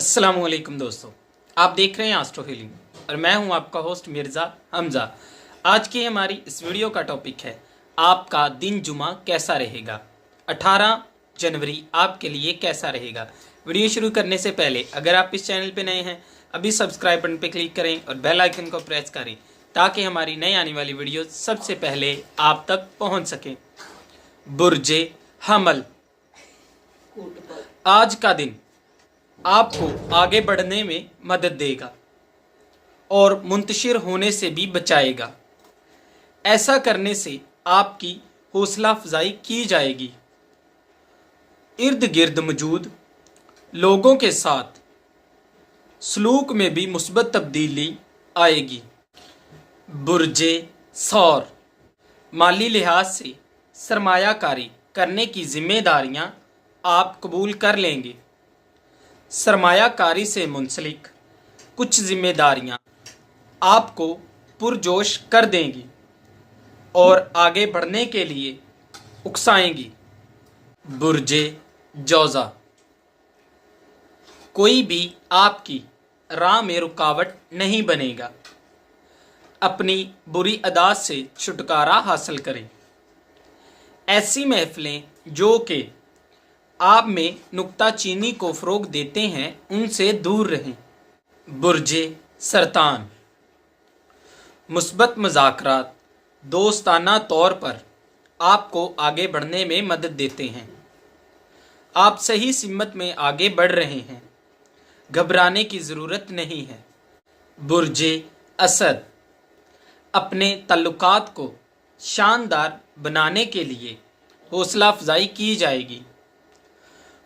अस्सलामुअलैकुम दोस्तों, आप देख रहे हैं एस्ट्रो हीलिंग और मैं हूं आपका होस्ट मिर्ज़ा हमज़ा। आज की हमारी इस वीडियो का टॉपिक है आपका दिन जुमा कैसा रहेगा। 18 जनवरी आपके लिए कैसा रहेगा। वीडियो शुरू करने से पहले अगर आप इस चैनल पे नए हैं अभी सब्सक्राइब बटन पे क्लिक करें और बेल आइकन को प्रेस करें ताकि हमारी नई आने वाली वीडियो सबसे पहले आप तक पहुँच सकें। बुर्जे हमल, आज का दिन आपको आगे बढ़ने में मदद देगा और मुंतशिर होने से भी बचाएगा। ऐसा करने से आपकी हौसला अफजाई की जाएगी। इर्द गिर्द मौजूद लोगों के साथ सलूक में भी मुस्बत तब्दीली आएगी। बुर्जे सौर, माली लिहाज से सरमायाकारी करने की जिम्मेदारियां आप कबूल कर लेंगे। सरमायाकारी से मुंसलिक कुछ जिम्मेदारियां आपको पुरजोश कर देंगी और आगे बढ़ने के लिए उकसाएंगी। बुर्जे जौज़ा, कोई भी आपकी राह में रुकावट नहीं बनेगा। अपनी बुरी आदत से छुटकारा हासिल करें। ऐसी महफिलें जो कि आप में नुक्ताचीनी को फ़रोग देते हैं उनसे दूर रहें। बुर्जे सरतान, मुस्बत मुज़ाकरात दोस्ताना तौर पर आपको आगे बढ़ने में मदद देते हैं। आप सही सिमत में आगे बढ़ रहे हैं, घबराने की ज़रूरत नहीं है। बुर्जे असद, अपने ताल्लुकात को शानदार बनाने के लिए हौसला अफजाई की जाएगी।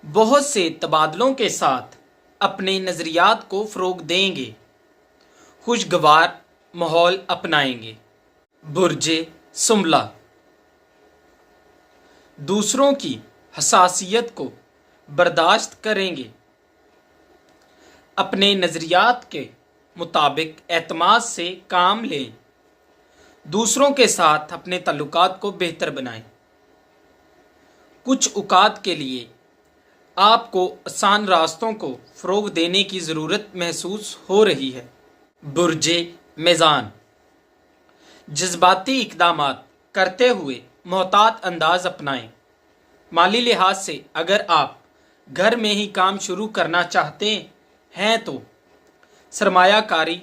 बहुत से तबादलों के साथ अपने नज़रियात को फ़रोग देंगे, खुशगवार माहौल अपनाएंगे। बुर्जे सुमला, दूसरों की हसासियत को बर्दाश्त करेंगे। अपने नज़रियात के मुताबिक एतमाद से काम लें। दूसरों के साथ अपने ताल्लुकात को बेहतर बनाएं। कुछ औकात के लिए आपको आसान रास्तों को फ़रोग देने की ज़रूरत महसूस हो रही है। बुर्जे मीज़ान, जज्बाती इक़दामात करते हुए मोहतात अंदाज अपनाएं। माली लिहाज से अगर आप घर में ही काम शुरू करना चाहते हैं तो सरमायाकारी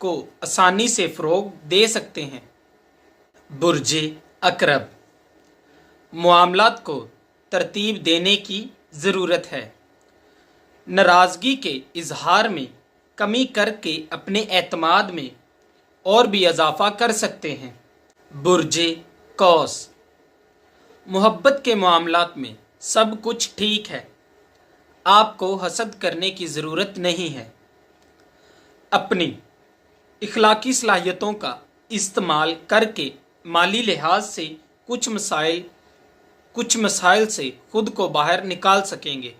को आसानी से फ़रोग दे सकते हैं। बुर्जे अकरब, मामलात को तरतीब देने की ज़रूरत है। नाराज़गी के इजहार में कमी करके अपने एतमाद में और भी इजाफा कर सकते हैं। बुर्जे कौस, मोहब्बत के मामलात में सब कुछ ठीक है, आपको हसद करने की ज़रूरत नहीं है। अपनी इखलाकी सलाहियतों का इस्तेमाल करके माली लिहाज से कुछ मसाइल से खुद को बाहर निकाल सकेंगे।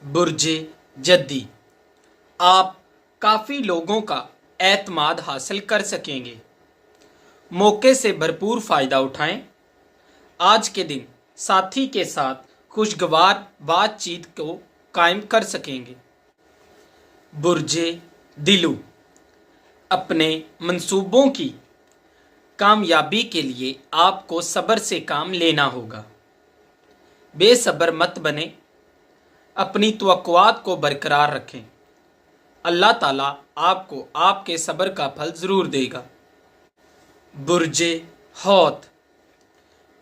बुर्जे जद्दी, आप काफ़ी लोगों का एतमाद हासिल कर सकेंगे। मौके से भरपूर फ़ायदा उठाएं। आज के दिन साथी के साथ खुशगवार बातचीत को कायम कर सकेंगे। बुर्जे दिलू, अपने मंसूबों की कामयाबी के लिए आपको सब्र से काम लेना होगा। बेसब्र मत बने, अपनी तवक्कुआत को बरकरार रखें। अल्लाह ताला आपको आपके सब्र का फल ज़रूर देगा। बुर्जे हौत,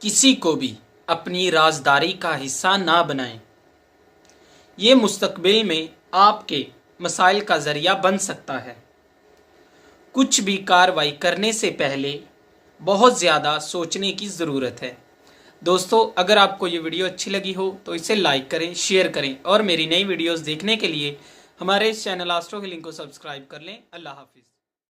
किसी को भी अपनी राजदारी का हिस्सा ना बनाएं। ये मुस्तकबिल में आपके मसाइल का ज़रिया बन सकता है। कुछ भी कार्रवाई करने से पहले बहुत ज़्यादा सोचने की ज़रूरत है। दोस्तों, अगर आपको ये वीडियो अच्छी लगी हो तो इसे लाइक करें, शेयर करें और मेरी नई वीडियोस देखने के लिए हमारे इस चैनल एस्ट्रो हीलिंग को सब्सक्राइब कर लें। अल्लाह हाफिज़।